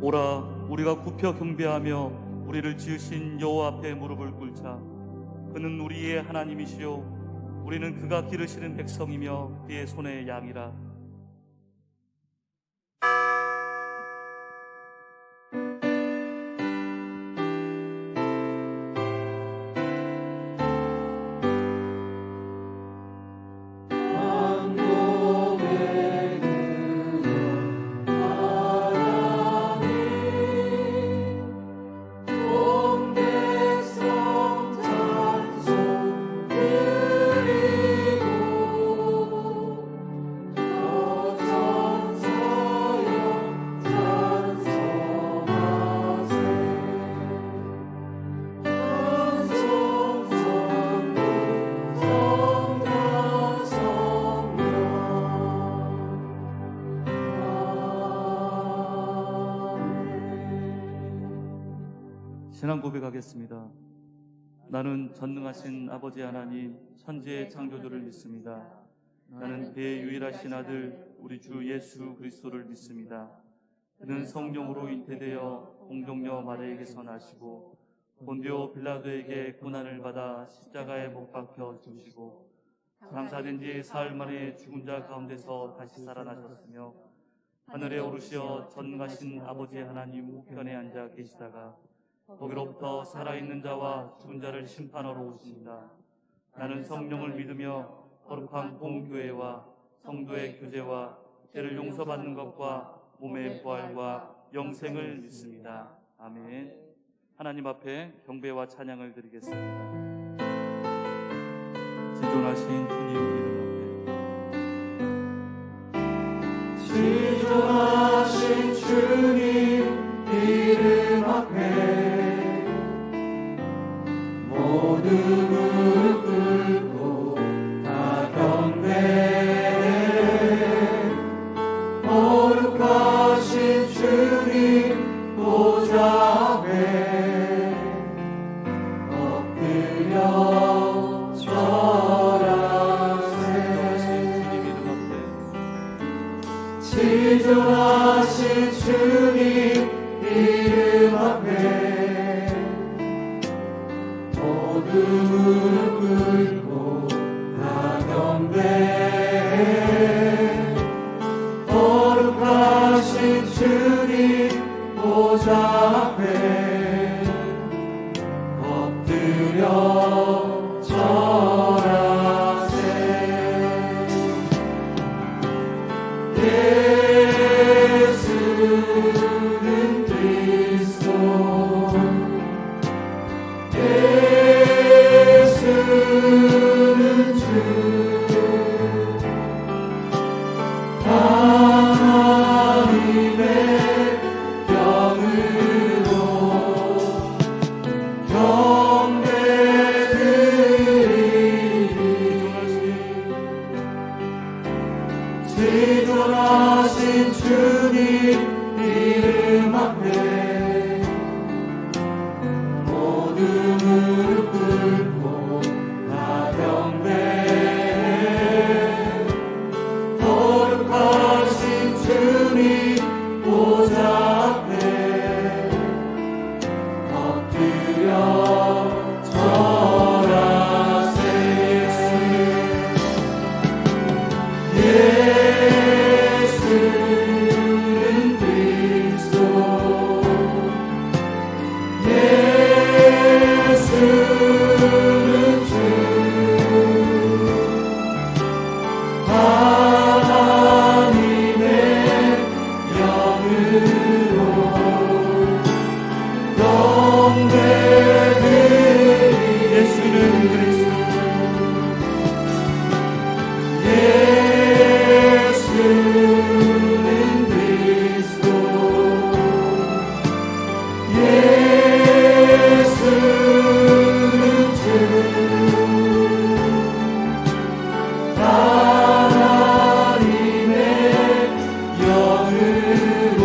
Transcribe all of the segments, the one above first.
오라, 우리가 굽혀 경배하며 우리를 지으신 여호와 앞에 무릎을 꿇자. 그는 우리의 하나님이시요 우리는 그가 기르시는 백성이며 그의 손의 양이라. 신앙 고백하겠습니다. 나는 전능하신 아버지 하나님 천지의 창조주를 믿습니다. 나는 그의 유일하신 아들 우리 주 예수 그리스도를 믿습니다. 그는 성령으로 잉태되어 공동녀 마리아에게서 나시고 본디오 빌라도에게 고난을 받아 십자가에 못 박혀 죽으시고 장사된 지 사흘 만에 죽은 자 가운데서 다시 살아나셨으며 하늘에 오르시어 전능하신 아버지 하나님 우편에 앉아 계시다가 거기로부터 살아있는 자와 죽은 자를 심판하러 오십니다. 나는 성령을 믿으며 거룩한 공교회와 성도의 교제와 죄를 용서받는 것과 몸의 부활과 영생을 믿습니다. 아멘. 하나님 앞에 경배와 찬양을 드리겠습니다. 지존하신 주님 이름 앞에, 지존하신 주님 이름 앞에 모두 무릎 꿇고 다 경배해. 거룩하신 주님 보좌 앞에 엎드려 절하세. 지존하신 주님 이름 앞에 모두 무릎 꿇고 다 경배해. 거룩하신 주님 보좌 앞에 엎드려 절하세. 예수는 그리스도, 예수는 주, 하나님의 영으로 경배드리리. 지존하신 주님 이름 앞에 모두 무릎 꿇고 다 경배해. 거룩하신 주님 보좌 앞에 엎드려 절하세. 예수는 그리스도, 예수는 주, 하나님의 영으로 경배드리리. 예수는 그리스도, 예수는 그리스도, 예수는 주, 하나님의 영으로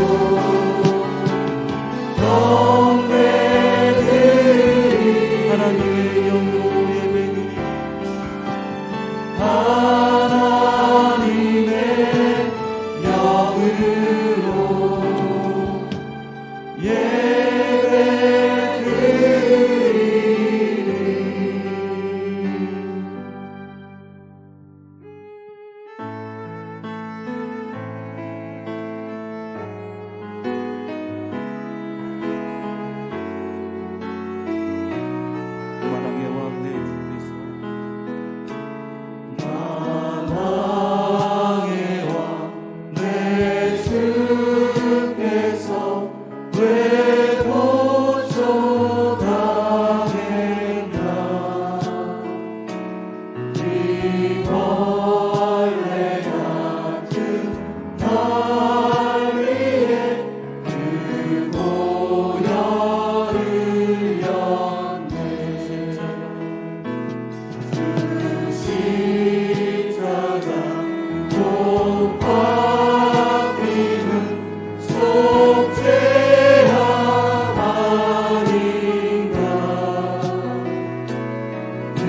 죄악 아닌가. 그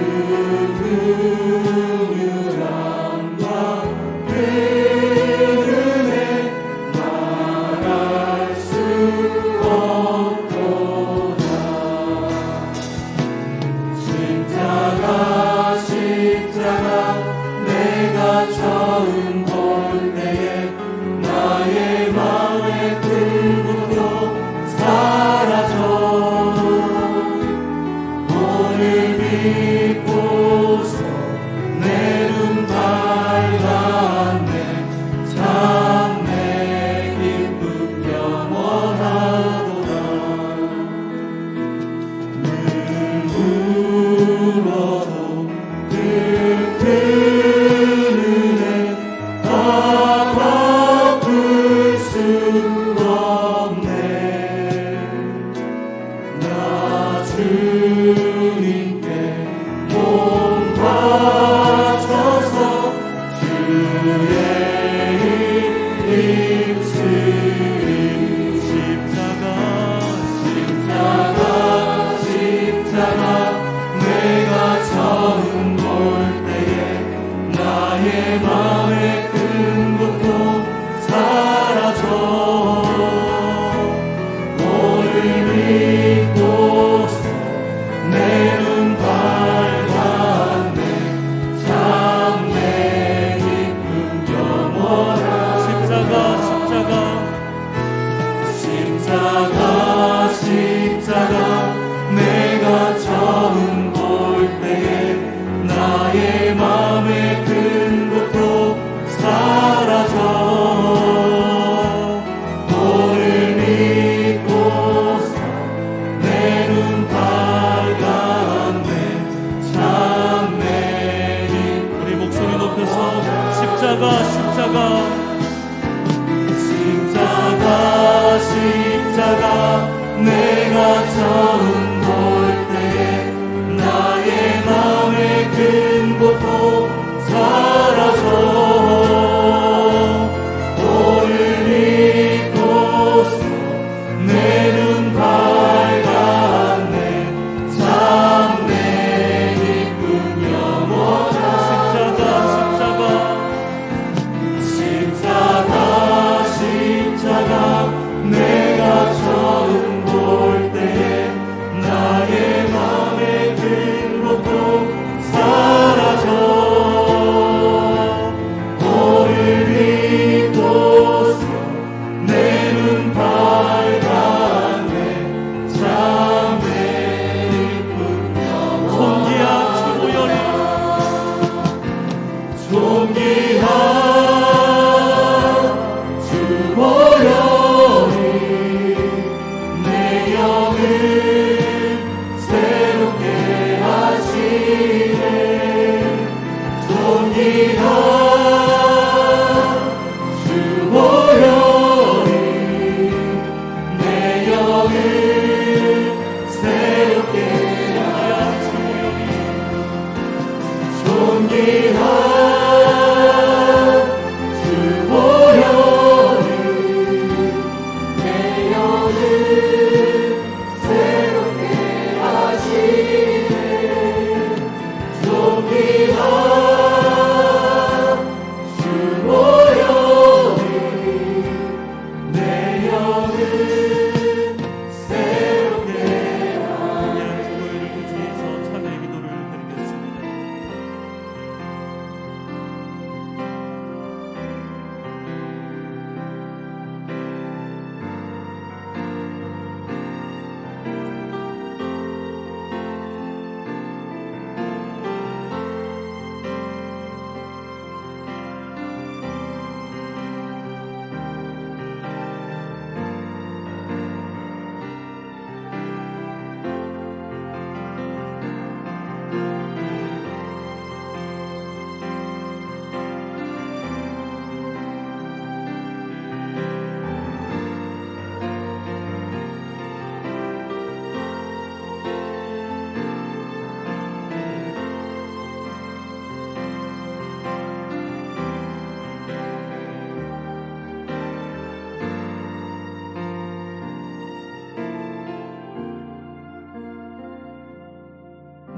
긍휼함과 그 은혜 말할 수 없도다. 십자가 십자가 내가 처음 볼 때에 나의 마음의 불구도 사라져. 오늘 믿고서 내 눈 밝았네. 참 내 기쁨 영원하도다. 늘 울어도 그 은혜 다 갚을 수 없네. 나 주님께 몸 바쳐서 주의 일 입으리. 십자가 내가 처음 볼 때에 나의 마음의 큰 것도 사라져. 오늘 믿고서 내 눈 밝았네. 참 내 기쁨 영원한. 십자가 내가 처음 볼 때에 나의 마음의 큰 것도 사라져. 오늘 믿고서 내 눈 밝았네. 참 내 우리 목소리 높여서 십자가 내가 처음 볼 때에 나의 마음의 큰 것도 사라져. 오늘 믿고서 내 눈 밝았네. 참 내 기쁨 영원한. 십자가 내가 처음 볼 때에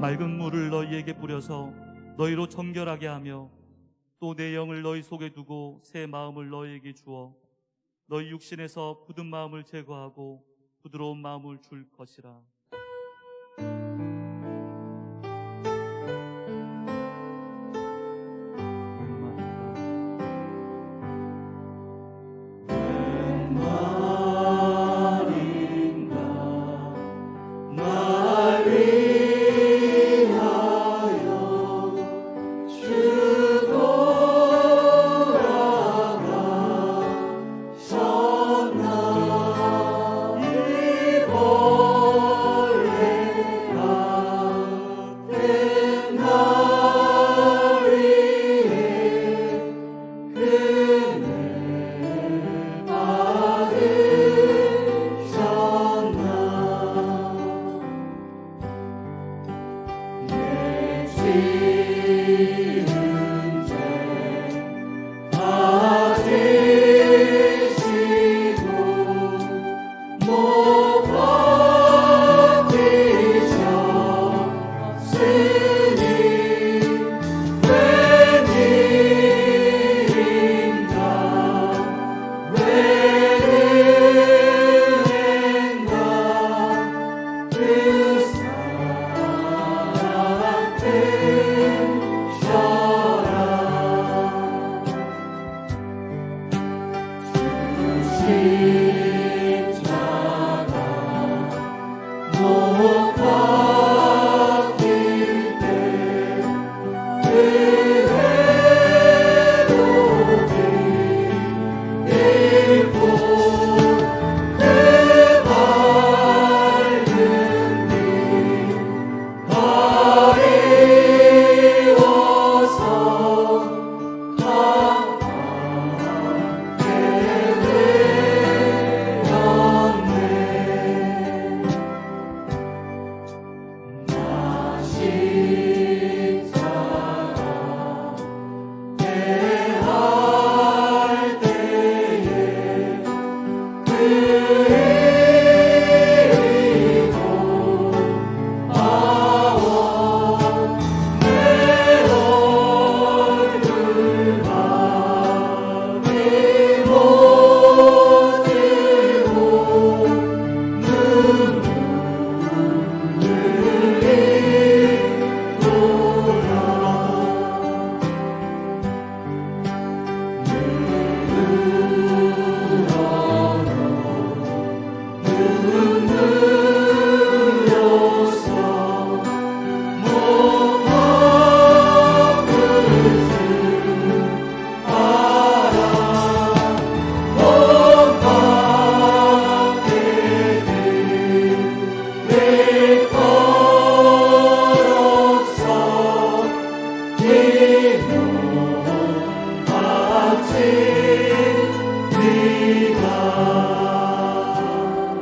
맑은 물을 너희에게 뿌려서 너희로 정결하게 하며 또 내 영을 너희 속에 두고 새 마음을 너희에게 주어 너희 육신에서 굳은 마음을 제거하고 부드러운 마음을 줄 것이라.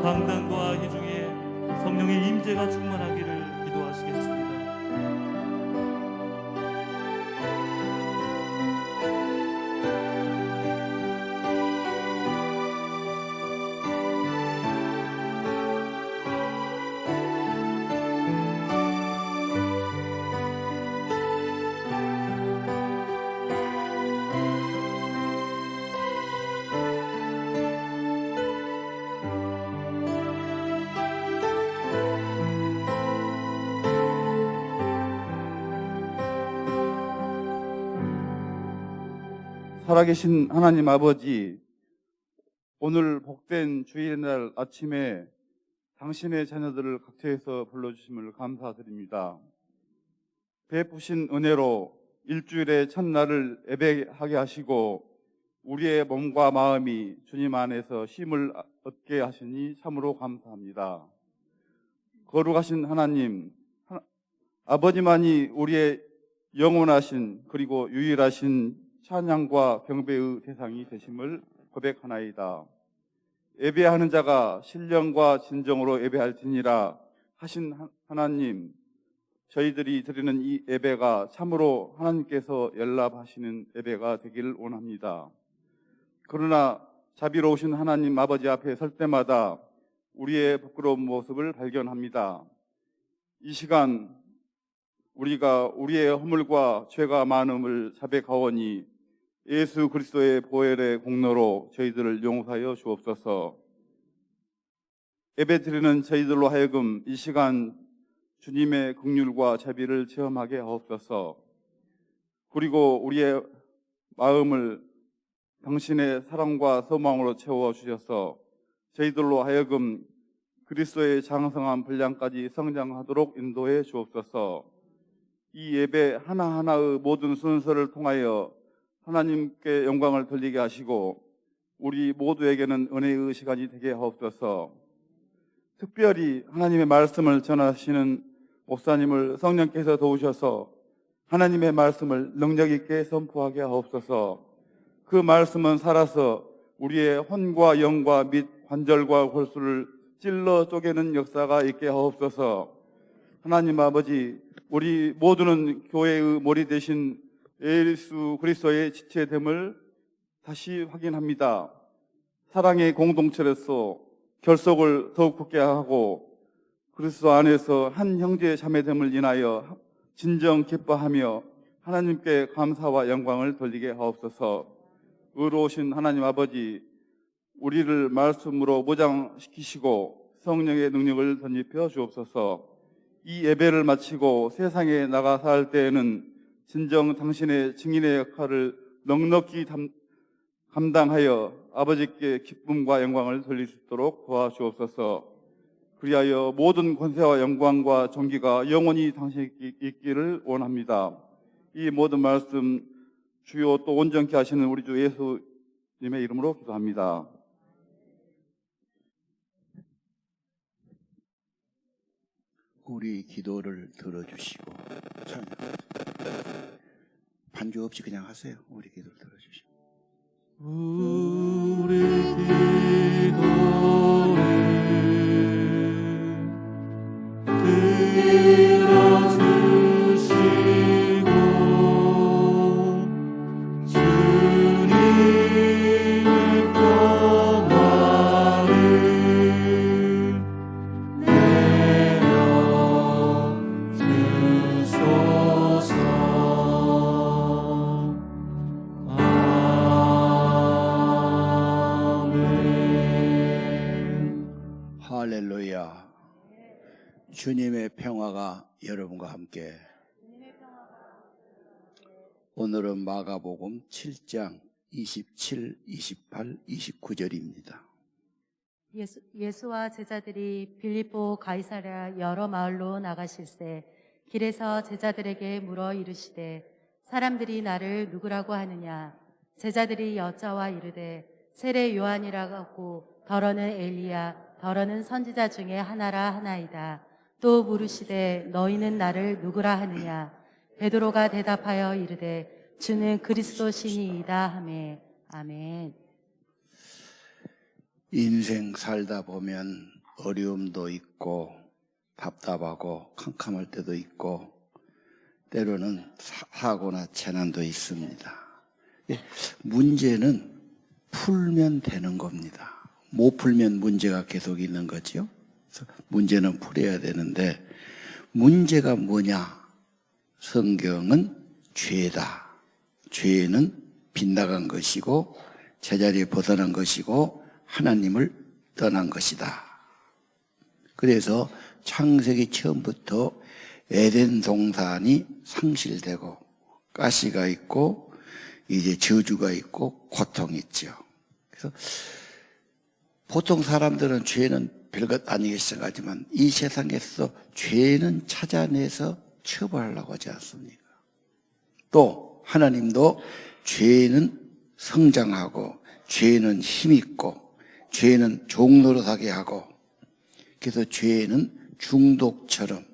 강단과 희중에 성령의 임재가 충만하기를 기도하시겠습니다. 살아계신 하나님 아버지, 오늘 복된 주일날 아침에 당신의 자녀들을 각처에서 불러주심을 감사드립니다. 베푸신 은혜로 일주일의 첫날을 예배하게 하시고 우리의 몸과 마음이 주님 안에서 쉼을 얻게 하시니 참으로 감사합니다. 거룩하신 하나님, 아버지만이 우리의 영원하신 그리고 유일하신 찬양과 경배의 대상이 되심을 고백하나이다. 예배하는 자가 신령과 진정으로 예배할지니라 하신 하나님, 저희들이 드리는 이 예배가 참으로 하나님께서 연락하시는 예배가 되기를 원합니다. 그러나 자비로우신 하나님 아버지 앞에 설 때마다 우리의 부끄러운 모습을 발견합니다. 이 시간 우리가 우리의 허물과 죄가 많음을 자백하오니 예수 그리스도의 보혈의 공로로 저희들을 용서하여 주옵소서. 예배드리는 저희들로 하여금 이 시간 주님의 긍휼과 자비를 체험하게 하옵소서. 그리고 우리의 마음을 당신의 사랑과 소망으로 채워주셔서 저희들로 하여금 그리스도의 장성한 분량까지 성장하도록 인도해 주옵소서. 이 예배 하나하나의 모든 순서를 통하여 하나님께 영광을 돌리게 하시고 우리 모두에게는 은혜의 시간이 되게 하옵소서. 특별히 하나님의 말씀을 전하시는 목사님을 성령께서 도우셔서 하나님의 말씀을 능력 있게 선포하게 하옵소서. 그 말씀은 살아서 우리의 혼과 영과 및 관절과 골수를 찔러 쪼개는 역사가 있게 하옵소서. 하나님 아버지, 우리 모두는 교회의 머리 되신 예수 그리스도의 지체됨을 다시 확인합니다. 사랑의 공동체로서 결속을 더욱 굳게 하고 그리스도 안에서 한 형제 자매됨을 인하여 진정 기뻐하며 하나님께 감사와 영광을 돌리게 하옵소서. 의로우신 하나님 아버지, 우리를 말씀으로 무장시키시고 성령의 능력을 덧입혀 주옵소서. 이 예배를 마치고 세상에 나가 살 때에는 진정 당신의 증인의 역할을 넉넉히 감당하여 아버지께 기쁨과 영광을 돌릴 수 있도록 도와주옵소서. 그리하여 모든 권세와 영광과 존귀가 영원히 당신께 있기를 원합니다. 이 모든 말씀 주요 또 온전케 하시는 우리 주 예수님의 이름으로 기도합니다. 우리 기도를 들어주시고 반주 없이 그냥 하세요. 우리 기도를 들어주시고 우리 기도를 들어주시고 주님의 평화를 내려주소서. 할렐루야. 주님의 평화가 여러분과 함께. 오늘은 마가복음 7장 27, 28, 29절입니다. 예수와 제자들이 빌립보 가이사랴 여러 마을로 나가실새 길에서 제자들에게 물어 이르시되 사람들이 나를 누구라고 하느냐. 제자들이 여짜와 이르되 세례 요한이라고 하고 더러는 엘리야 더러는 선지자 중에 하나라 하나이다. 또 물으시되 너희는 나를 누구라 하느냐. 베드로가 대답하여 이르되 주는 그리스도 신이이다 하매. 아멘. 인생 살다 보면 어려움도 있고 답답하고 캄캄할 때도 있고 때로는 사고나 재난도 있습니다. 문제는 풀면 되는 겁니다. 못 풀면 문제가 계속 있는 거죠. 그래서 문제는 풀어야 되는데 문제가 뭐냐? 성경은 죄다. 죄는 빗나간 것이고 제자리에 벗어난 것이고 하나님을 떠난 것이다. 그래서 창세기 처음부터 에덴 동산이 상실되고 가시가 있고 이제 저주가 있고 고통이 있죠. 그래서 보통 사람들은 죄는 별것 아니게 생각하지만 이 세상에서 죄는 찾아내서 처벌하려고 하지 않습니까? 또 하나님도 죄는 성장하고 죄는 힘있고 죄는 종노릇하게 하고 그래서 죄는 중독처럼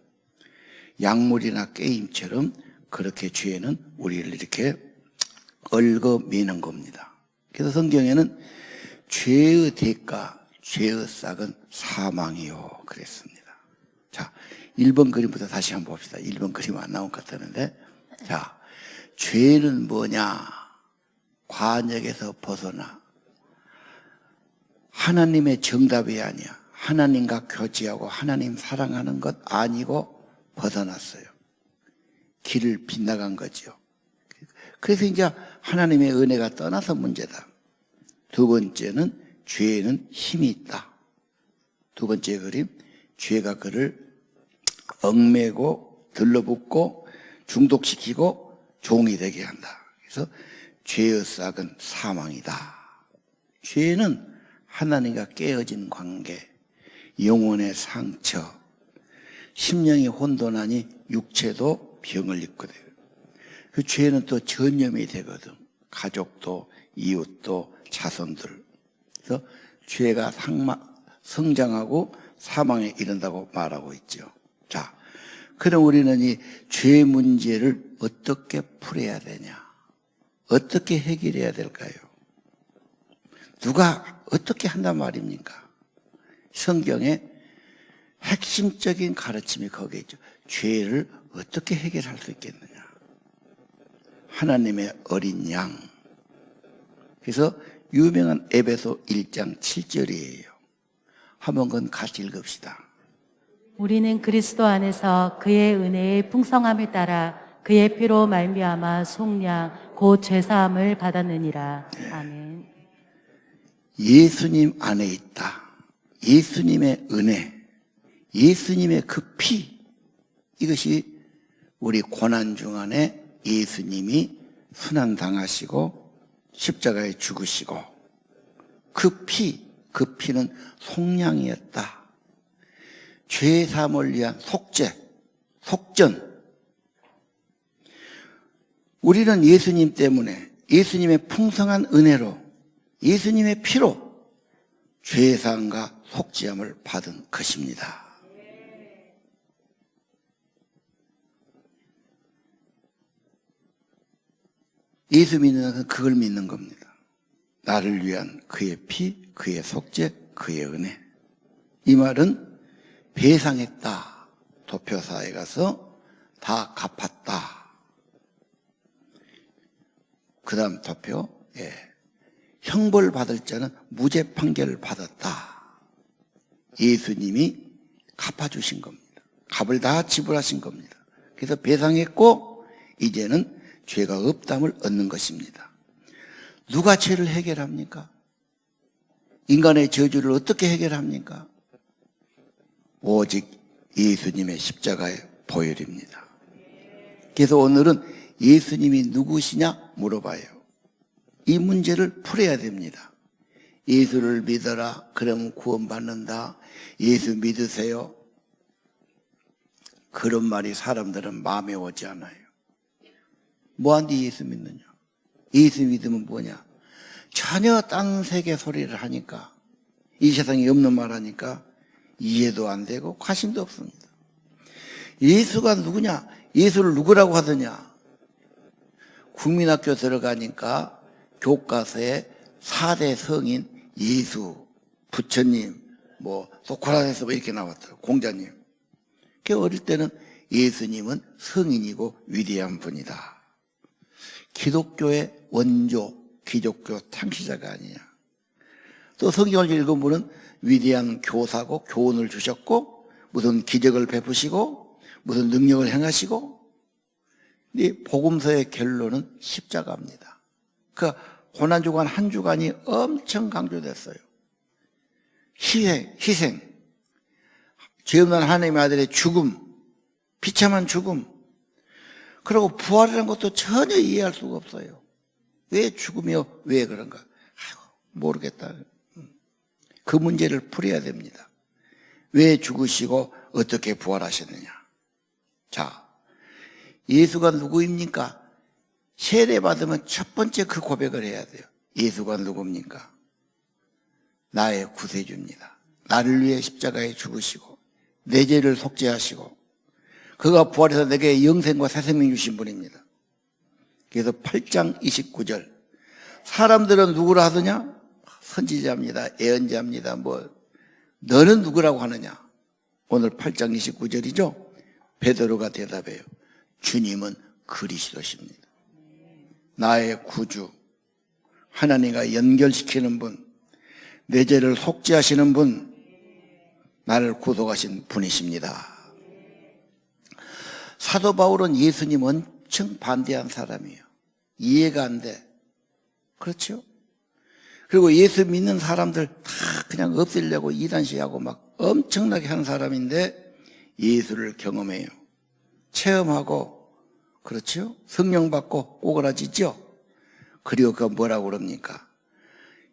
약물이나 게임처럼 그렇게 죄는 우리를 이렇게 얽어매는 겁니다. 그래서 성경에는 죄의 대가, 죄의 싹은 사망이요 그랬습니다. 자, 1번 그림부터 다시 한번 봅시다. 1번 그림 안 나온 것 같았는데, 자, 죄는 뭐냐? 관역에서 벗어나 하나님의 정답이 아니야. 하나님과 교제하고 하나님 사랑하는 것 아니고 벗어났어요. 길을 빗나간 거죠. 그래서 이제 하나님의 은혜가 떠나서 문제다. 두 번째는 죄에는 힘이 있다. 두 번째 그림, 죄가 그를 얽매고 들러붙고 중독시키고 종이 되게 한다. 그래서 죄의 싹은 사망이다. 죄는 하나님과 깨어진 관계, 영혼의 상처, 심령이 혼돈하니 육체도 병을 입거든. 그 죄는 또 전염이 되거든. 가족도 이웃도 자손들. 그래서 죄가 성장하고 사망에 이른다고 말하고 있죠. 자, 그럼 우리는 이 죄 문제를 어떻게 풀어야 되냐? 어떻게 해결해야 될까요? 누가 어떻게 한단 말입니까? 성경에 핵심적인 가르침이 거기에 있죠. 죄를 어떻게 해결할 수 있겠느냐? 하나님의 어린 양. 그래서 유명한 에베소 1장 7절이에요. 한번 그건 같이 읽읍시다. 우리는 그리스도 안에서 그의 은혜의 풍성함을 따라 그의 피로 말미암아 속량 곧 죄사함을 받았느니라. 아멘. 예수님 안에 있다. 예수님의 은혜, 예수님의 그 피, 이것이 우리 고난 중간에 예수님이 순환당하시고 십자가에 죽으시고 그 피는 속량이었다. 죄사함을 위한 속전. 우리는 예수님 때문에 예수님의 풍성한 은혜로 예수님의 피로 죄사함과 속죄함을 받은 것입니다. 예수 믿는 자는 그걸 믿는 겁니다. 나를 위한 그의 피, 그의 속죄, 그의 은혜. 이 말은 배상했다. 도표사에 가서 다 갚았다. 그 다음 도표, 형벌 받을 자는 무죄 판결을 받았다. 예수님이 갚아주신 겁니다. 값을 다 지불하신 겁니다. 그래서 배상했고 이제는 죄가 없담을 얻는 것입니다. 누가 죄를 해결합니까? 인간의 저주를 어떻게 해결합니까? 오직 예수님의 십자가의 보혈입니다. 그래서 오늘은 예수님이 누구시냐 물어봐요. 이 문제를 풀어야 됩니다. 예수를 믿어라. 그러면 구원받는다. 예수 믿으세요. 그런 말이 사람들은 마음에 오지 않아요. 뭐한테 예수 믿느냐? 예수 믿으면 뭐냐? 전혀 딴 세계 소리를 하니까, 이 세상에 없는 말 하니까 이해도 안 되고 관심도 없습니다. 예수가 누구냐? 예수를 누구라고 하더냐? 국민학교 들어가니까 교과서에 4대 성인 예수, 부처님, 소크라테스 이렇게 나왔더라고요. 공자님. 그 어릴 때는 예수님은 성인이고 위대한 분이다. 기독교의 원조, 기독교 창시자가 아니냐. 또 성경을 읽어보면 위대한 교사고 교훈을 주셨고 무슨 기적을 베푸시고 무슨 능력을 행하시고, 이 복음서의 결론은 십자가입니다. 그 고난주간 한 주간이 엄청 강조됐어요. 희생, 죄 없는 하나님의 아들의 죽음, 비참한 죽음. 그리고 부활이라는 것도 전혀 이해할 수가 없어요. 왜 죽으며 왜 그런가? 모르겠다. 그 문제를 풀어야 됩니다. 왜 죽으시고 어떻게 부활하셨느냐? 자, 예수가 누구입니까? 세례받으면 첫 번째 그 고백을 해야 돼요. 예수가 누굽니까? 나의 구세주입니다. 나를 위해 십자가에 죽으시고 내 죄를 속죄하시고 그가 부활해서 내게 영생과 새 생명 주신 분입니다. 그래서 8장 29절, 사람들은 누구라 하더냐? 선지자입니다. 예언자입니다. 너는 누구라고 하느냐? 오늘 8장 29절이죠. 베드로가 대답해요. 주님은 그리스도십니다. 나의 구주, 하나님과 연결시키는 분, 내 죄를 속죄하시는 분, 나를 구속하신 분이십니다. 사도 바울은 예수님 엄청 반대한 사람이에요. 이해가 안 돼. 그렇죠? 그리고 예수 믿는 사람들 다 그냥 없애려고 이단시하고 막 엄청나게 하는 사람인데 예수를 경험해요. 체험하고, 그렇죠? 성령 받고 오그라지죠? 그리고 그 뭐라고 그럽니까?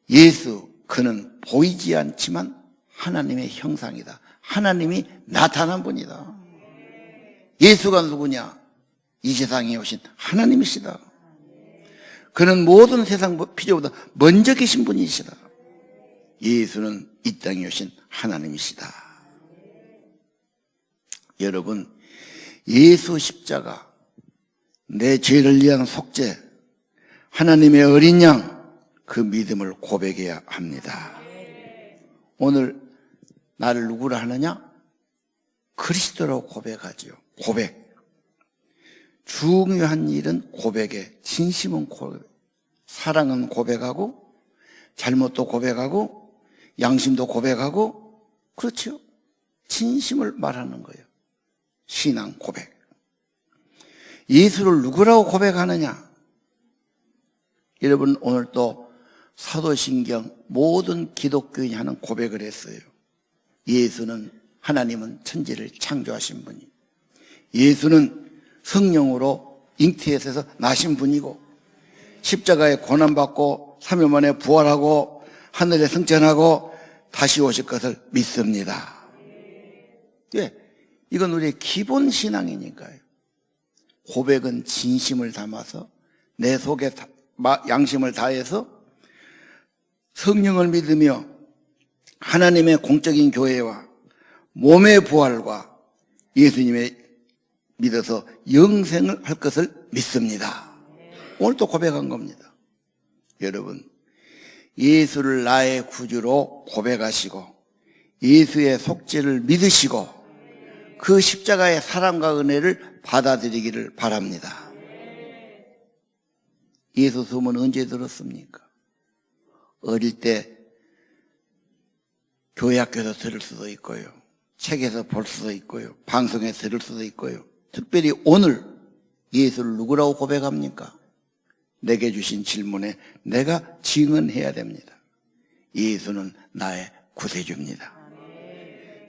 예수, 그는 보이지 않지만 하나님의 형상이다. 하나님이 나타난 분이다. 예수가 누구냐? 이 세상에 오신 하나님이시다. 그는 모든 세상 필요보다 먼저 계신 분이시다. 예수는 이 땅에 오신 하나님이시다. 여러분, 예수 십자가, 내 죄를 위한 속죄, 하나님의 어린 양, 그 믿음을 고백해야 합니다. 오늘 나를 누구라 하느냐? 그리스도로 고백하지요. 고백. 중요한 일은 고백에, 진심은 고백, 사랑은 고백하고, 잘못도 고백하고, 양심도 고백하고, 그렇죠? 진심을 말하는 거예요. 신앙 고백. 예수를 누구라고 고백하느냐? 여러분, 오늘 또 사도신경 모든 기독교인이 하는 고백을 했어요. 예수는, 하나님은 천지를 창조하신 분이, 예수는 성령으로 잉태에서 나신 분이고, 십자가에 고난받고 3일 만에 부활하고 하늘에 승천하고 다시 오실 것을 믿습니다. 예, 이건 우리의 기본 신앙이니까요. 고백은 진심을 담아서 내 속에 양심을 다해서 성령을 믿으며 하나님의 공적인 교회와 몸의 부활과 예수님의 믿어서 영생을 할 것을 믿습니다. 오늘 또 고백한 겁니다. 여러분, 예수를 나의 구주로 고백하시고 예수의 속죄를 믿으시고 그 십자가의 사랑과 은혜를 받아들이기를 바랍니다. 예수 소문 언제 들었습니까? 어릴 때 교회 학교에서 들을 수도 있고요, 책에서 볼 수도 있고요, 방송에서 들을 수도 있고요. 특별히 오늘 예수를 누구라고 고백합니까? 내게 주신 질문에 내가 증언해야 됩니다. 예수는 나의 구세주입니다.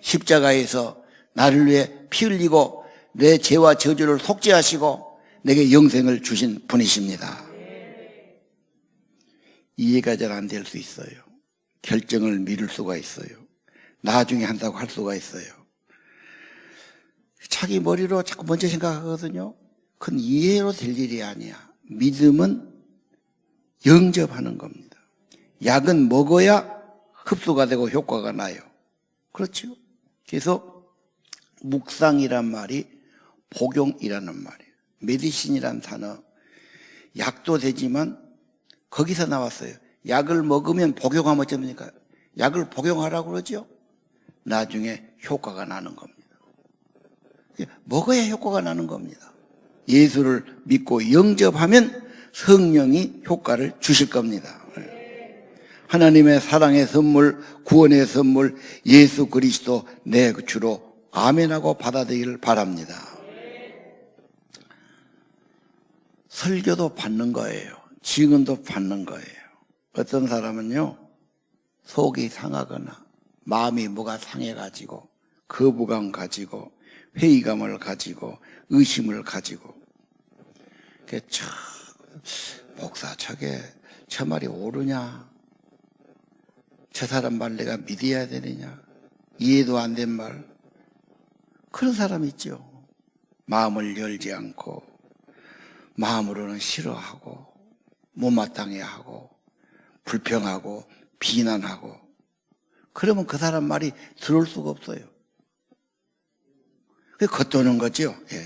십자가에서 나를 위해 피 흘리고 내 죄와 저주를 속죄하시고 내게 영생을 주신 분이십니다. 이해가 잘 안 될 수 있어요. 결정을 미룰 수가 있어요. 나중에 한다고 할 수가 있어요. 자기 머리로 자꾸 먼저 생각하거든요. 그건 이해로 될 일이 아니야. 믿음은 영접하는 겁니다. 약은 먹어야 흡수가 되고 효과가 나요. 그렇죠? 그래서 묵상이란 말이 복용이라는 말이에요. 메디신이란 단어, 약도 되지만 거기서 나왔어요. 약을 먹으면 복용하면 어쩝니까? 약을 복용하라고 그러죠? 나중에 효과가 나는 겁니다. 먹어야 효과가 나는 겁니다. 예수를 믿고 영접하면 성령이 효과를 주실 겁니다. 하나님의 사랑의 선물, 구원의 선물, 예수 그리스도 내 주로 아멘하고 받아들이기를 바랍니다. 설교도 받는 거예요. 증언도 받는 거예요. 어떤 사람은요, 속이 상하거나 마음이 뭐가 상해가지고 거부감 가지고 회의감을 가지고 의심을 가지고, 목사 저게 저 말이 옳으냐, 저 사람 말 내가 믿어야 되느냐, 이해도 안 된 말, 그런 사람 있죠. 마음을 열지 않고 마음으로는 싫어하고 못마땅해하고 불평하고 비난하고, 그러면 그 사람 말이 들어올 수가 없어요. 그게 겉도는 거죠. 예.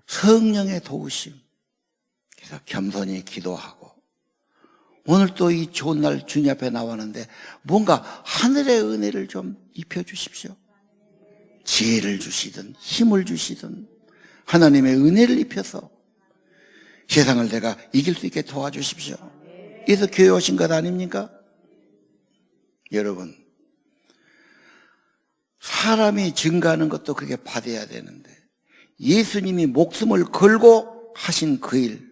성령의 도우심. 그래서 겸손히 기도하고, 오늘 또 이 좋은 날 주님 앞에 나왔는데 뭔가 하늘의 은혜를 좀 입혀주십시오. 지혜를 주시든 힘을 주시든 하나님의 은혜를 입혀서 세상을 내가 이길 수 있게 도와주십시오. 그래서 교회 오신 것 아닙니까? 여러분, 사람이 증가하는 것도 그게 받아야 되는데 예수님이 목숨을 걸고 하신 그 일,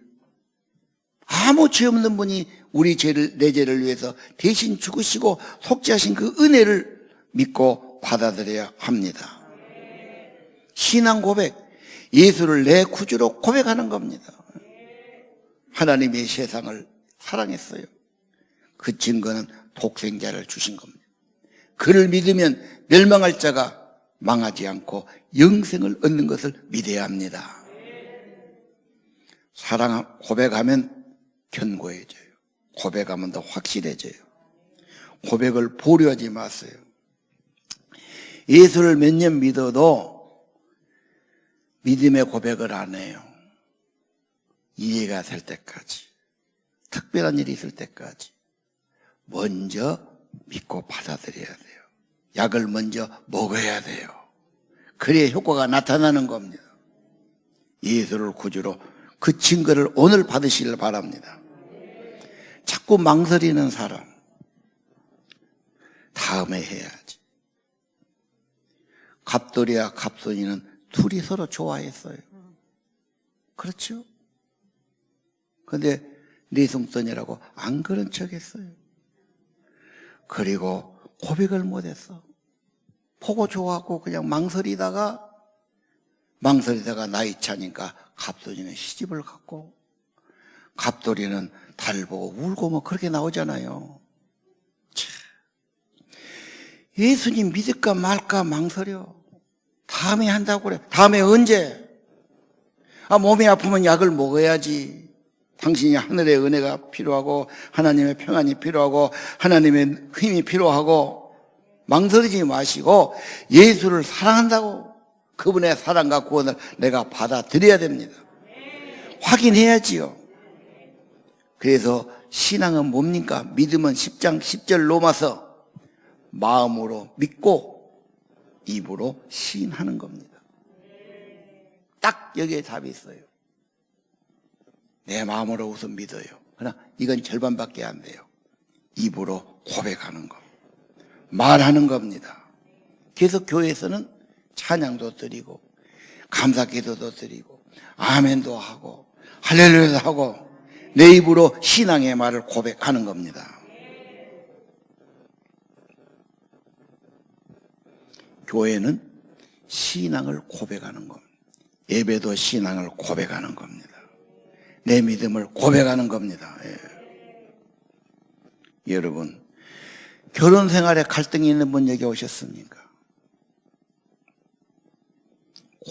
아무 죄 없는 분이 우리 죄를, 내 죄를 위해서 대신 죽으시고 속죄하신 그 은혜를 믿고 받아들여야 합니다. 신앙 고백, 예수를 내 구주로 고백하는 겁니다. 하나님이 세상을 사랑했어요. 그 증거는 독생자를 주신 겁니다. 그를 믿으면 멸망할 자가 망하지 않고 영생을 얻는 것을 믿어야 합니다. 사랑 고백하면 견고해져요. 고백하면 더 확실해져요. 고백을 보류하지 마세요. 예수를 몇 년 믿어도 믿음의 고백을 안 해요. 이해가 될 때까지, 특별한 일이 있을 때까지 먼저 믿고 받아들여야 돼요. 약을 먼저 먹어야 돼요. 그래야 효과가 나타나는 겁니다. 예수를 구주로 그 증거를 오늘 받으시길 바랍니다. 자꾸 망설이는 사람, 다음에 해야지. 갑돌이와 갑손이는 둘이 서로 좋아했어요. 그렇죠? 근데 내숭선이라고 안 그런 척 했어요. 그리고 고백을 못했어. 보고 좋아하고 그냥 망설이다가 나이 차니까 갑돌이는 시집을 갔고, 갑돌이는 달을 보고 울고 뭐 그렇게 나오잖아요. 참. 예수님 믿을까 말까 망설여. 다음에 한다고 그래. 다음에 언제? 몸이 아프면 약을 먹어야지. 당신이 하늘의 은혜가 필요하고 하나님의 평안이 필요하고 하나님의 힘이 필요하고, 망설이지 마시고 예수를 사랑한다고, 그분의 사랑과 구원을 내가 받아들여야 됩니다. 확인해야지요. 그래서 신앙은 뭡니까? 믿음은 10장 10절 로마서, 마음으로 믿고 입으로 시인하는 겁니다. 딱 여기에 답이 있어요. 내 마음으로 우선 믿어요. 그러나 이건 절반밖에 안 돼요. 입으로 고백하는 거, 말하는 겁니다. 그래서 교회에서는 찬양도 드리고 감사기도도 드리고 아멘도 하고 할렐루야도 하고 내 입으로 신앙의 말을 고백하는 겁니다. 교회는 신앙을 고백하는 겁니다. 예배도 신앙을 고백하는 겁니다. 내 믿음을 고백하는 겁니다. 여러분, 결혼 생활에 갈등이 있는 분 여기 오셨습니까?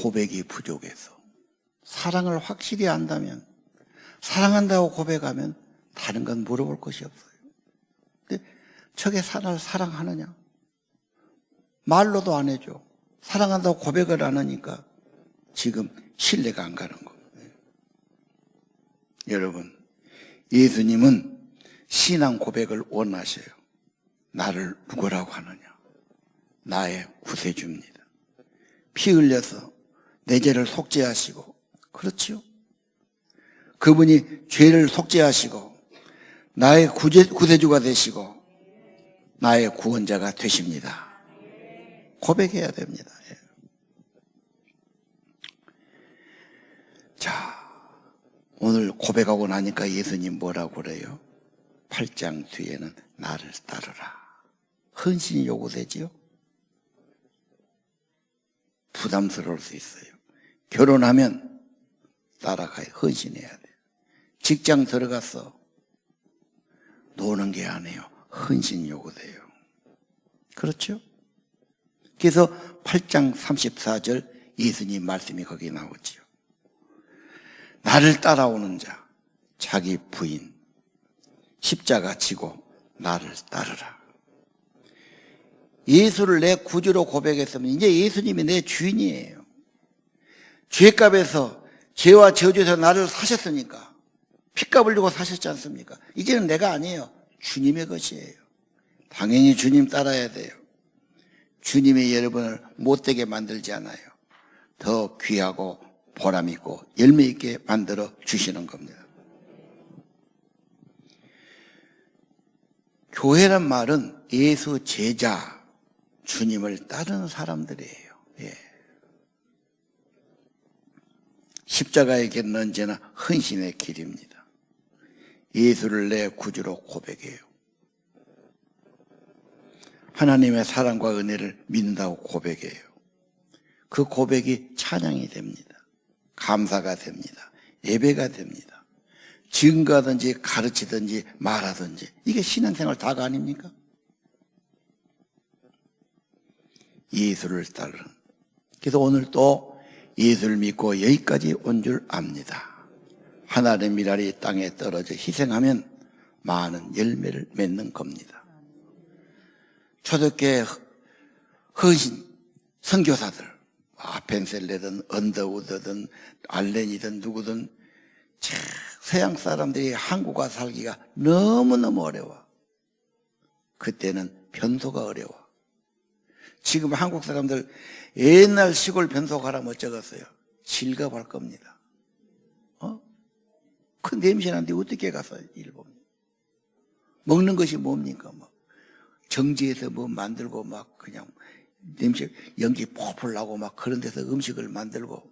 고백이 부족해서. 사랑을 확실히 안다면, 사랑한다고 고백하면 다른 건 물어볼 것이 없어요. 근데 저게 나를 사랑하느냐? 말로도 안 해줘. 사랑한다고 고백을 안 하니까 지금 신뢰가 안 가는 겁니다. 여러분, 예수님은 신앙 고백을 원하셔요. 나를 누구라고 하느냐? 나의 구세주입니다. 피 흘려서 내 죄를 속죄하시고, 그렇죠? 그분이 죄를 속죄하시고 나의 구세주가 되시고 나의 구원자가 되십니다. 고백해야 됩니다. 자, 오늘 고백하고 나니까 예수님 뭐라고 그래요? 8장 뒤에는 나를 따르라. 헌신이 요구되지요? 부담스러울 수 있어요. 결혼하면 따라가야 헌신해야 돼요. 직장 들어가서 노는 게 아니에요. 헌신이 요구돼요. 그렇죠? 그래서 8장 34절 예수님 말씀이 거기 나오지요. 나를 따라오는 자, 자기 부인, 십자가 지고 나를 따르라. 예수를 내 구주로 고백했으면 이제 예수님이 내 주인이에요. 죄값에서, 죄와 저주에서 나를 사셨으니까, 핏값을 주고 사셨지 않습니까? 이제는 내가 아니에요. 주님의 것이에요. 당연히 주님 따라야 돼요. 주님이 여러분을 못되게 만들지 않아요. 더 귀하고 보람있고 열매있게 만들어 주시는 겁니다. 교회란 말은 예수 제자, 주님을 따르는 사람들이에요. 예. 십자가의 길은 언제나 헌신의 길입니다. 예수를 내 구주로 고백해요. 하나님의 사랑과 은혜를 믿는다고 고백해요. 그 고백이 찬양이 됩니다. 감사가 됩니다. 예배가 됩니다. 증거하든지 가르치든지 말하든지 이게 신앙생활 다가 아닙니까? 예수를 따르는. 그래서 오늘 또 예수를 믿고 여기까지 온 줄 압니다. 하나님의 미랄이 땅에 떨어져 희생하면 많은 열매를 맺는 겁니다. 초대교회 헌신 선교사들, 펜셀레든 언더우드든 알렌이든 누구든 서양 사람들이 한국 와서 살기가 너무너무 어려워. 그때는 변소가 어려워. 지금 한국 사람들 옛날 시골 변소가라면 어쩌겠어요? 질겁할 겁니다. 그 냄새 나는데 어떻게 가서 일본? 먹는 것이 뭡니까? 막 정지해서 뭐 만들고 막 그냥 냄새 연기 폴폴 나고 막 그런 데서 음식을 만들고.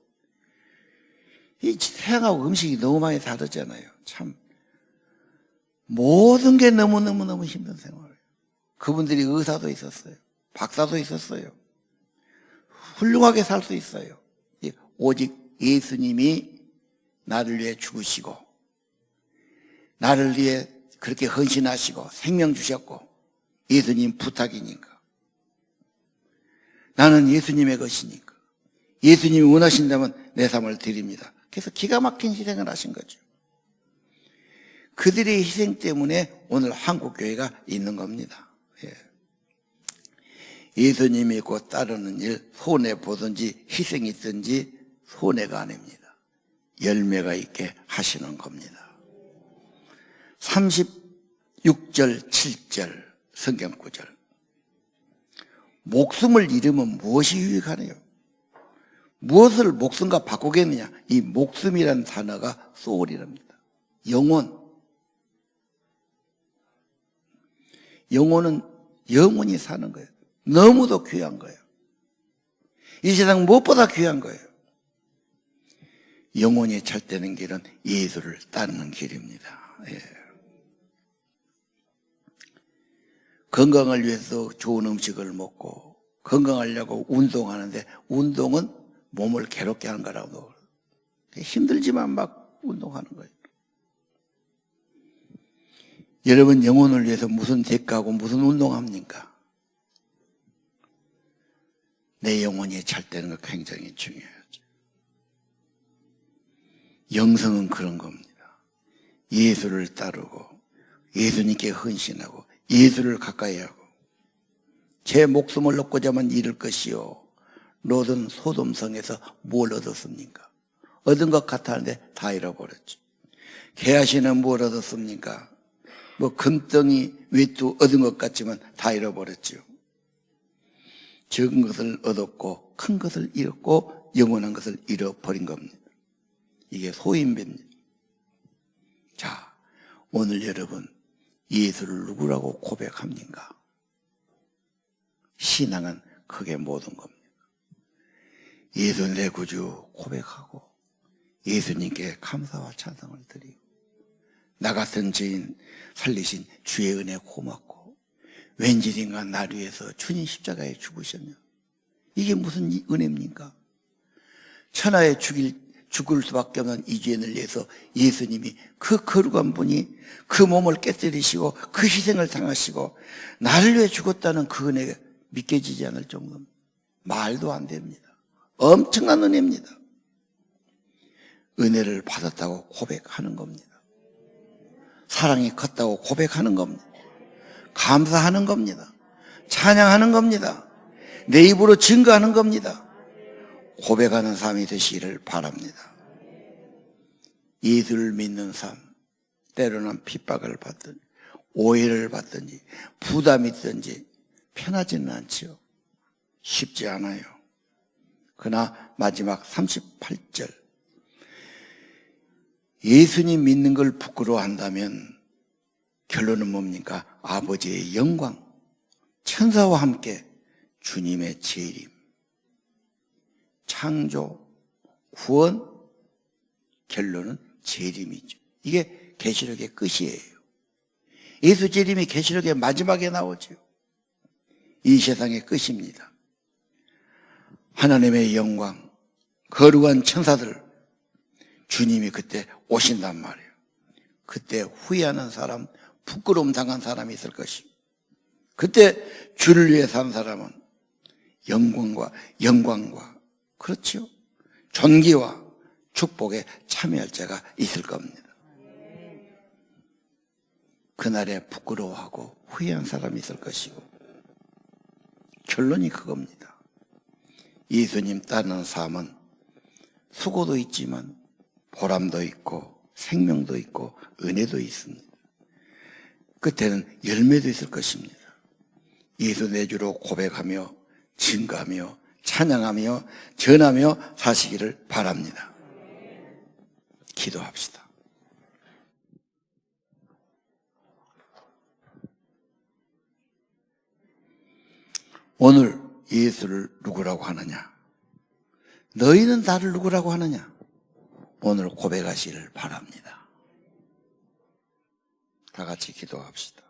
이 태양하고 음식이 너무 많이 다르잖아요. 참 모든 게 너무너무 힘든 생활이에요. 그분들이 의사도 있었어요. 박사도 있었어요. 훌륭하게 살 수 있어요. 오직 예수님이 나를 위해 죽으시고 나를 위해 그렇게 헌신하시고 생명 주셨고 예수님 부탁이니까 나는 예수님의 것이니까 예수님이 원하신다면 내 삶을 드립니다. 그래서 기가 막힌 희생을 하신 거죠. 그들의 희생 때문에 오늘 한국교회가 있는 겁니다. 예수님이 곧 따르는 일, 손해보든지 희생이 있든지 손해가 아닙니다. 열매가 있게 하시는 겁니다. 36절, 7절 성경구절. 목숨을 잃으면 무엇이 유익하네요? 무엇을 목숨과 바꾸겠느냐? 이 목숨이라는 단어가 소울이랍니다. 영혼. 영혼은 영원히 사는 거예요. 너무도 귀한 거예요. 이 세상 무엇보다 귀한 거예요. 영혼이 찰되는 길은 예수를 따르는 길입니다. 건강을 위해서 좋은 음식을 먹고 건강하려고 운동하는데 운동은 몸을 괴롭게 하는 거라고. 힘들지만 막 운동하는 거예요. 여러분 영혼을 위해서 무슨 대가하고 무슨 운동합니까? 내 영혼이 찰되는 거 굉장히 중요하죠. 영성은 그런 겁니다. 예수를 따르고 예수님께 헌신하고 예수를 가까이 하고 제 목숨을 얻고자만 잃을 것이요 롯은 소돔성에서 뭘 얻었습니까? 얻은 것 같았는데 다 잃어버렸죠. 게하시는 뭘 얻었습니까? 뭐 금덩이 외투 얻은 것 같지만 다 잃어버렸죠. 적은 것을 얻었고 큰 것을 잃었고 영원한 것을 잃어버린 겁니다. 이게 소인배입니다. 자, 오늘 여러분 예수를 누구라고 고백합니까? 신앙은 그게 모든 겁니다. 예수 내 구주 고백하고 예수님께 감사와 찬송을 드리고 나 같은 죄인 살리신 주의 은혜 고맙고 왠지인가 나를 위해서 주님 십자가에 죽으셨냐. 이게 무슨 은혜입니까? 천하에 죽을 수밖에 없는 이 죄인을 위해서 예수님이 그 거룩한 분이 그 몸을 깨뜨리시고 그 희생을 당하시고 나를 위해 죽었다는 그 은혜가 믿겨지지 않을 정도입니다. 말도 안 됩니다. 엄청난 은혜입니다. 은혜를 받았다고 고백하는 겁니다. 사랑이 컸다고 고백하는 겁니다. 감사하는 겁니다. 찬양하는 겁니다. 내 입으로 증거하는 겁니다. 고백하는 삶이 되시기를 바랍니다. 예수를 믿는 삶, 때로는 핍박을 받든지 오해를 받든지 부담이 있든지 편하지는 않지요. 쉽지 않아요. 그러나 마지막 38절 예수님 믿는 걸 부끄러워한다면 결론은 뭡니까? 아버지의 영광, 천사와 함께 주님의 재림, 창조, 구원, 결론은 재림이죠. 이게 계시록의 끝이에요. 예수 재림이 계시록의 마지막에 나오죠. 이 세상의 끝입니다. 하나님의 영광, 거룩한 천사들, 주님이 그때 오신단 말이에요. 그때 후회하는 사람, 부끄러움 당한 사람이 있을 것입니다. 그때 주를 위해 산 사람은 영광과 그렇죠, 존귀와 축복에 참여할 자가 있을 겁니다. 그날에 부끄러워하고 후회한 사람이 있을 것이고, 결론이 그겁니다. 예수님 따르는 삶은 수고도 있지만 보람도 있고 생명도 있고 은혜도 있습니다. 끝에는 열매도 있을 것입니다. 예수 내 주로 고백하며 증거하며 찬양하며 전하며 사시기를 바랍니다. 기도합시다. 오늘 예수를 누구라고 하느냐? 너희는 나를 누구라고 하느냐? 오늘 고백하시기를 바랍니다. 다 같이 기도합시다.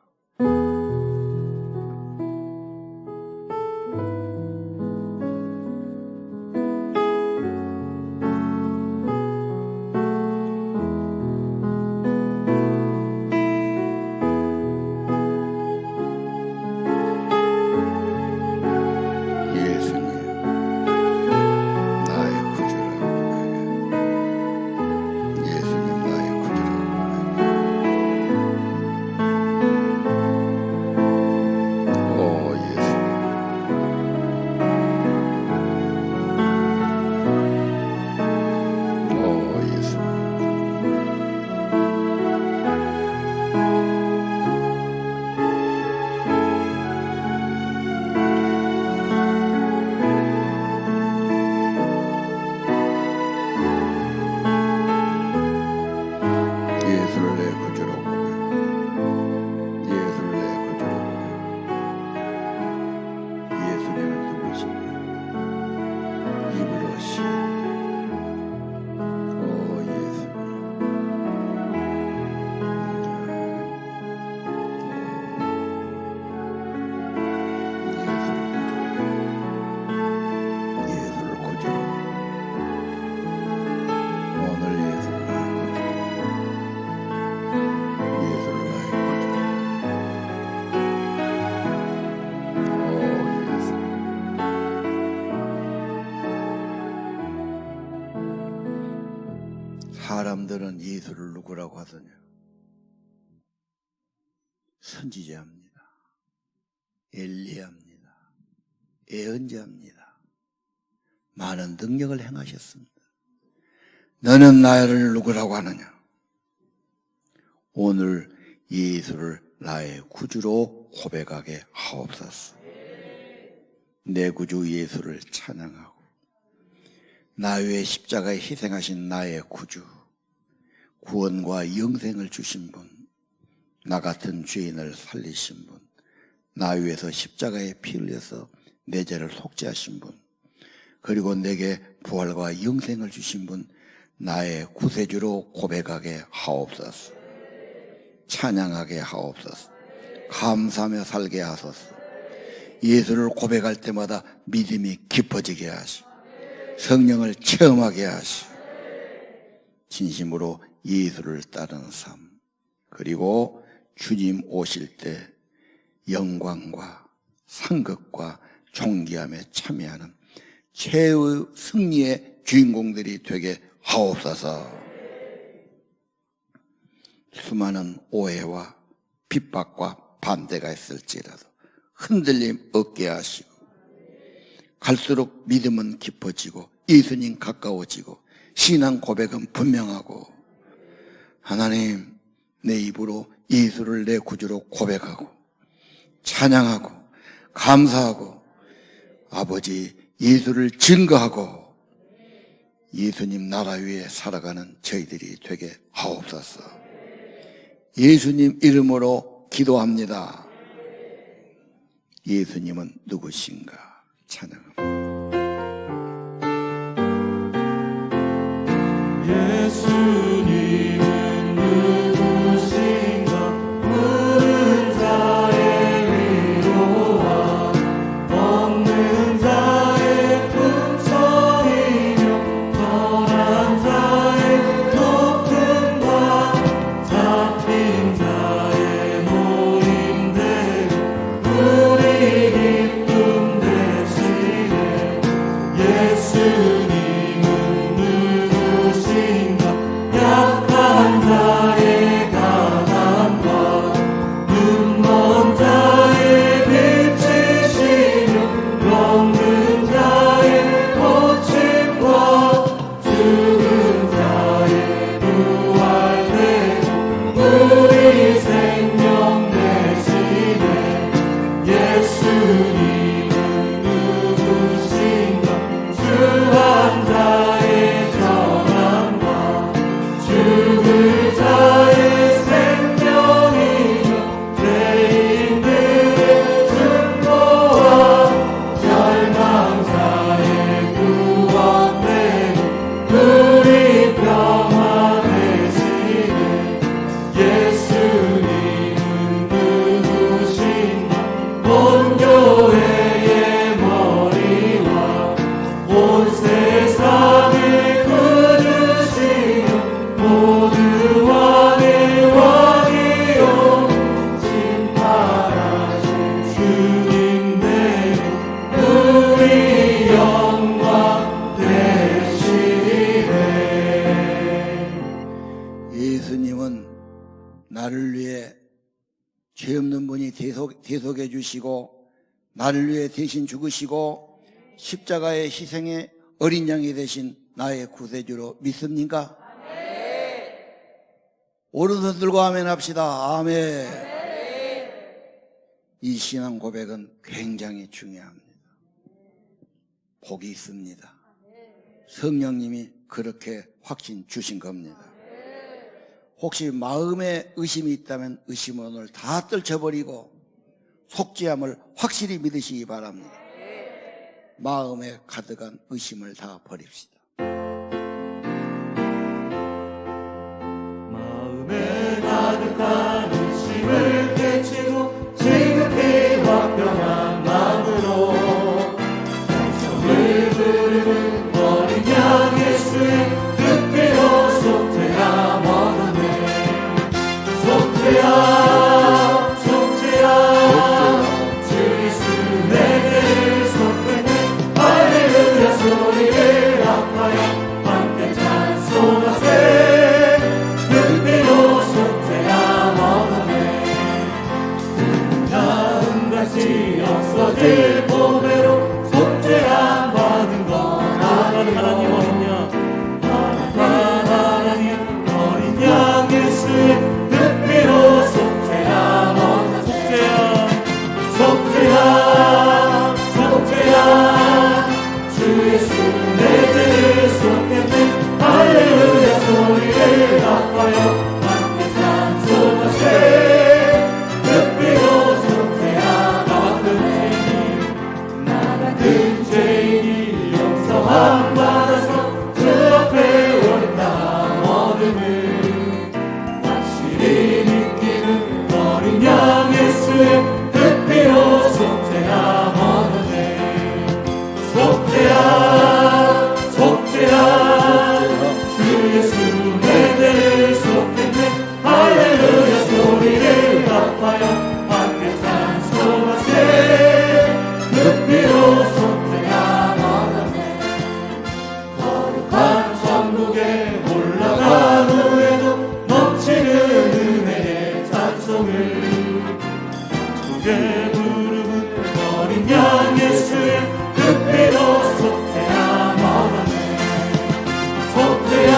사람들은 예수를 누구라고 하더냐? 선지자입니다. 엘리야입니다. 예언자입니다. 많은 능력을 행하셨습니다. 너는 나를 누구라고 하느냐? 오늘 예수를 나의 구주로 고백하게 하옵소서. 내 구주 예수를 찬양하고 나 위에 십자가에 희생하신 나의 구주, 구원과 영생을 주신 분, 나 같은 죄인을 살리신 분, 나 위해서 십자가에 피 흘려서 내 죄를 속죄하신 분, 그리고 내게 부활과 영생을 주신 분, 나의 구세주로 고백하게 하옵소서. 찬양하게 하옵소서. 감사하며 살게 하소서. 예수를 고백할 때마다 믿음이 깊어지게 하시고 성령을 체험하게 하시고 진심으로 예수를 따르는 삶, 그리고 주님 오실 때 영광과 상급과 존귀함에 참여하는 최후의 승리의 주인공들이 되게 하옵소서. 수많은 오해와 핍박과 반대가 있을지라도 흔들림 없게 하시고 갈수록 믿음은 깊어지고 예수님 가까워지고 신앙 고백은 분명하고 하나님, 내 입으로 예수를 내 구주로 고백하고 찬양하고 감사하고 아버지 예수를 증거하고 예수님 나라 위에 살아가는 저희들이 되게 하옵소서. 예수님 이름으로 기도합니다. 예수님은 누구신가? 찬양합니다. 예수 대속해 주시고 나를 위해 대신 죽으시고 십자가의 희생의 어린 양이 되신 나의 구세주로 믿습니까? 오른손 들고 아멘 합시다. 아멘. 이 신앙 고백은 굉장히 중요합니다. 복이 있습니다. 성령님이 그렇게 확신 주신 겁니다. 혹시 마음에 의심이 있다면 의심을 오늘 다 떨쳐버리고 속죄함을 확실히 믿으시기 바랍니다. 마음에 가득한 의심을 다 버립시다. 마음에 가득한 의심을 깨치고 지극히 화평한 마음으로 달성을 부르는 어린 양 예수의 뜻대로 속죄함 얻었네. 속죄함 속죄함 주 예수 내 죄를 속했네. 할렐루야 소리를 아파요 함께 찬송하세. 뜻대로 속죄함 얻었네. 다음같이 없어질 보배로 속죄함 받은 건 하나님 어린 양 하나님 어린 양 예수의 뜻대로 속죄함 얻었네. 속죄함 속죄함 주 예수 내 죄를 속했네. 할렐루야 소리를 아파요 함께 찬송하세. 뜻대로 속죄함 얻었네. 나 같은 죄인이 용서함 받아서 주 앞에 온다 얻음을 확실히 느끼는 어린 양 예수의 뜻대로 속죄함 얻었네. 속죄함 속죄함 주 예수 내 죄를 속했네. 할렐루야 소리를 아파요 함께 찬송하세. 뜻대로 속죄함 얻었네. 거룩한 천국에 올라간 후에도 넘치는 은혜의 찬송을 주게 부르는 어린 양 예수의 뜻대로 속죄함 얻었네. 속죄함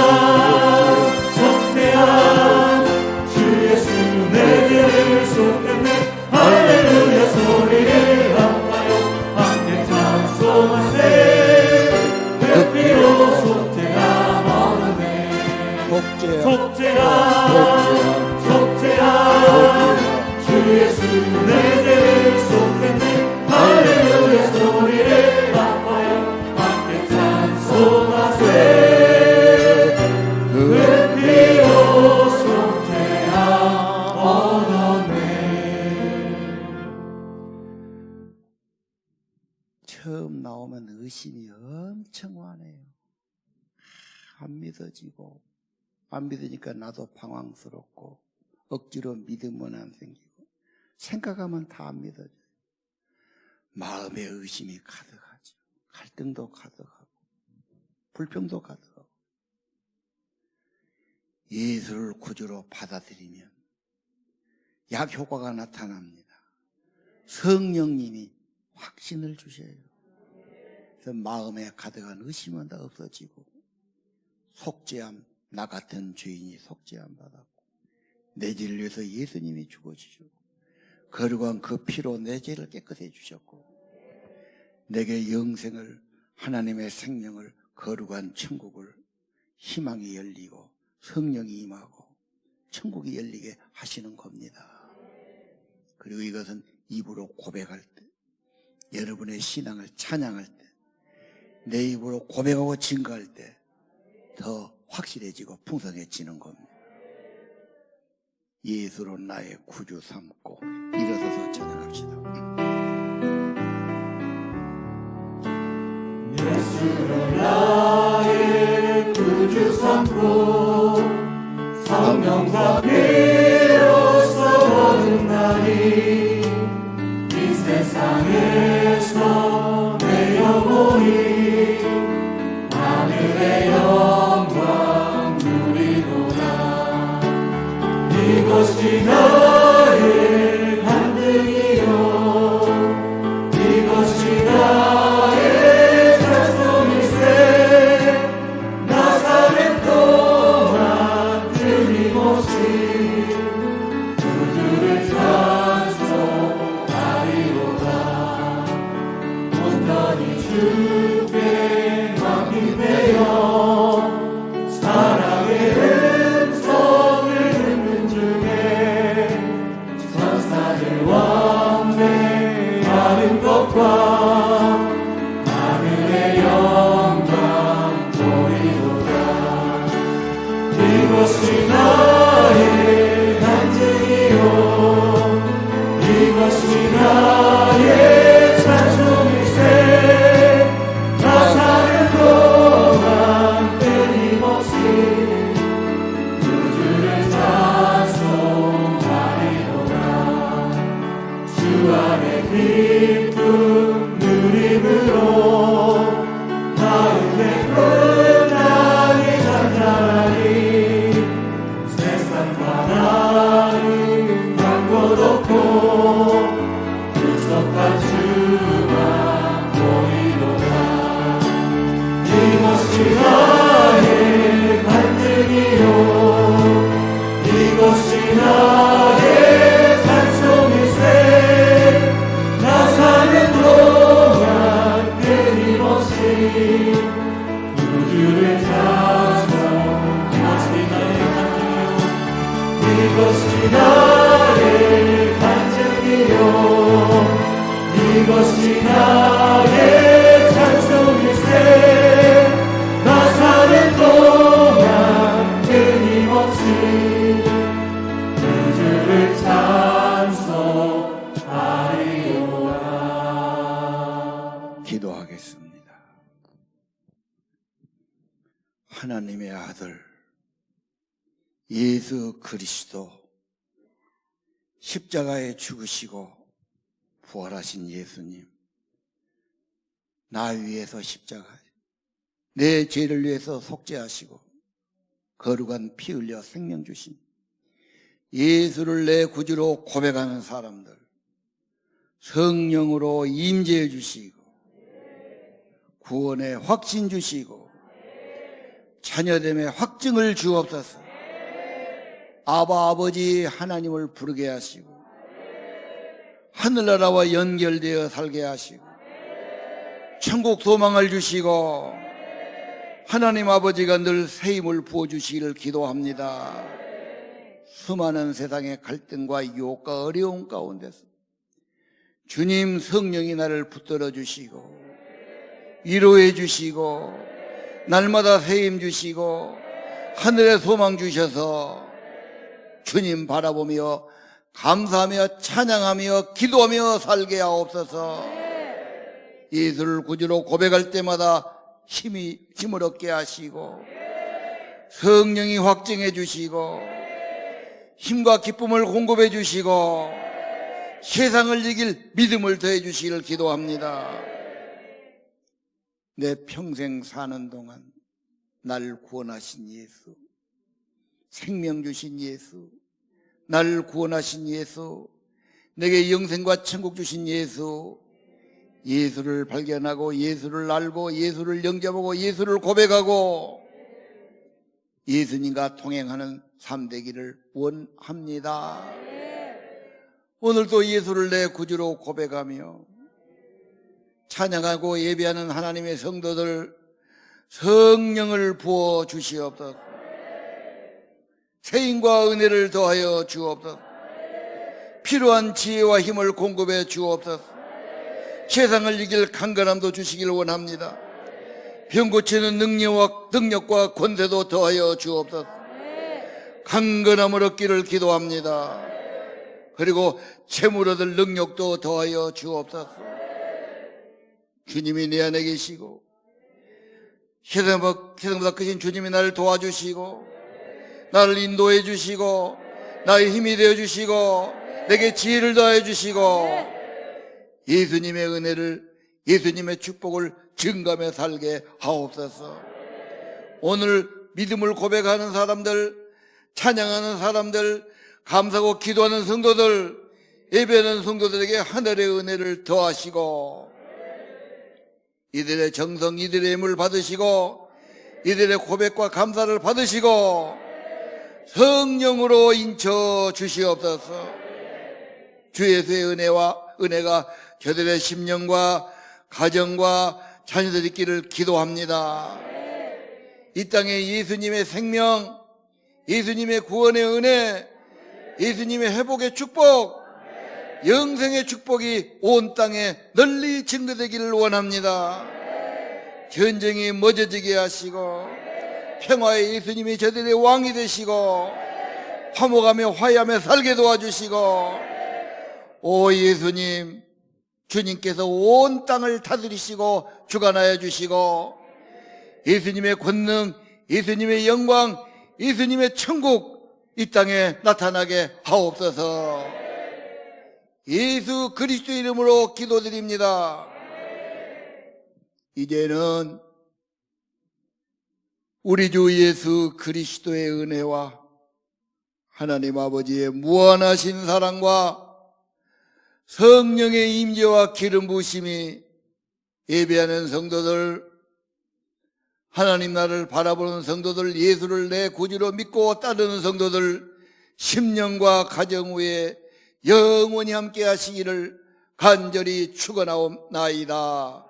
속죄함 주 예수 내 죄를 속했네. 할렐루야 소리를 아파요 함께 찬송하세. 뜻대로 속죄함 얻었네. 속죄함 속죄함 주 예수 내 죄를 속했네. 할렐루야 소리를 아파요 함께 찬송하세. 뜻대로 속죄함 얻었네. 처음 나오면 의심이 엄청 많아요. 안 믿어지고 안 믿으니까 나도 방황스럽고 억지로 믿으면 안 생기고 생각하면 다 안 믿어져요. 마음에 의심이 가득하죠. 갈등도 가득하고 불평도 가득하고. 예수를 구주로 받아들이면 약 효과가 나타납니다. 성령님이 확신을 주셔요. 그래서 마음에 가득한 의심은 다 없어지고 속죄함, 나 같은 죄인이 속죄함 받았고 내 죄를 위해서 예수님이 죽어주시고 거룩한 그 피로 내 죄를 깨끗해 주셨고 내게 영생을, 하나님의 생명을, 거룩한 천국을, 희망이 열리고 성령이 임하고 천국이 열리게 하시는 겁니다. 그리고 이것은 입으로 고백할 때, 여러분의 신앙을 찬양할 때, 내 입으로 고백하고 증거할 때 더 확실해지고 풍성해지는 겁니다. 예수로 나의 구주 삼고 일어서서 찬양합시다. 예수로 나의 구주 삼고 성령과 피로써 얻은 날이 이 세상에서 내 영혼이 하늘의 영광 누리도다. 이것이 나의 간증이 온전히 주께 맡긴대요. 사랑의 음성을 듣는 중에 천사들 왕래하는 것과 하늘의 영광 보이도다. 이것이 나의 간증이요, 이것이 나의 찬송일세. 나 사는 동안 끊임없이 주를 찬송하리로다. 주 안에 기쁨 누림으로 마음의 끝나기 잠잠하니 세상과 나는 간 곳 없고 불석한 주만 보이도다. 이것이 나의 간증이요, 이것이 나의 찬송일세. 나 사는 동안 끊임없이 주를 찬송. 이것이 나의 간증이요, 이것이 나의 찬송일세. 나 사는 동안 끊임없이 주를 찬송하리로다. 기도하겠습니다. 하나님의 아들 예수 그리스도, 십자가에 죽으시고 부활하신 예수님, 나 위해서 십자가, 내 죄를 위해서 속죄하시고 거룩한 피 흘려 생명 주신 예수를 내 구주로 고백하는 사람들 성령으로 임재해 주시고 구원의 확신 주시고 자녀됨의 확증을 주옵소서. 아바 아버지 하나님을 부르게 하시고 하늘나라와 연결되어 살게 하시고 천국 소망을 주시고 하나님 아버지가 늘 새 힘을 부어주시기를 기도합니다. 수많은 세상의 갈등과 유혹과 어려움 가운데서 주님 성령이 나를 붙들어 주시고 위로해 주시고 날마다 새 힘 주시고 하늘의 소망 주셔서 주님 바라보며 감사하며 찬양하며 기도하며 살게 하옵소서. 예수를 구주로 고백할 때마다 힘을 얻게 하시고 성령이 확증해 주시고 힘과 기쁨을 공급해 주시고 세상을 이길 믿음을 더해 주시기를 기도합니다. 내 평생 사는 동안 날 구원하신 예수, 생명 주신 예수, 나를 구원하신 예수, 내게 영생과 천국 주신 예수, 예수를 발견하고 예수를 알고 예수를 영접하고 예수를 고백하고 예수님과 동행하는 삶 되기를 원합니다. 오늘도 예수를 내 구주로 고백하며 찬양하고 예배하는 하나님의 성도들 성령을 부어 주시옵소서. 세임과 은혜를 더하여 주옵소서. 필요한 지혜와 힘을 공급해 주옵소서. 세상을 이길 강건함도 주시길 원합니다. 병 고치는 능력과 권세도 더하여 주옵소서. 강건함을 얻기를 기도합니다. 그리고 재물 얻을 능력도 더하여 주옵소서. 주님이 내 안에 계시고 세상보다 크신 주님이 나를 도와주시고 나를 인도해 주시고 나의 힘이 되어 주시고 내게 지혜를 더해 주시고 예수님의 은혜를, 예수님의 축복을 증감해 살게 하옵소서. 오늘 믿음을 고백하는 사람들, 찬양하는 사람들, 감사하고 기도하는 성도들, 예배하는 성도들에게 하늘의 은혜를 더하시고 이들의 정성, 이들의 힘을 받으시고 이들의 고백과 감사를 받으시고 성령으로 인쳐 주시옵소서. 주 예수의 은혜가 저들의 심령과 가정과 자녀들이 있기를 기도합니다. 이 땅에 예수님의 생명, 예수님의 구원의 은혜, 예수님의 회복의 축복, 영생의 축복이 온 땅에 널리 증거되기를 원합니다. 전쟁이 멎어지게 하시고 평화의 예수님이 저들의 왕이 되시고 화목하며 화해하며 살게 도와주시고, 오 예수님, 주님께서 온 땅을 다스리시고 주관하여 주시고 예수님의 권능, 예수님의 영광, 예수님의 천국 이 땅에 나타나게 하옵소서. 예수 그리스도의 이름으로 기도드립니다. 이제는 우리 주 예수 그리스도의 은혜와 하나님 아버지의 무한하신 사랑과 성령의 임재와 기름 부으심이 예배하는 성도들, 하나님 나라를 바라보는 성도들, 예수를 내 구주로 믿고 따르는 성도들, 심령과 가정 위에 영원히 함께 하시기를 간절히 축원하옵나이다.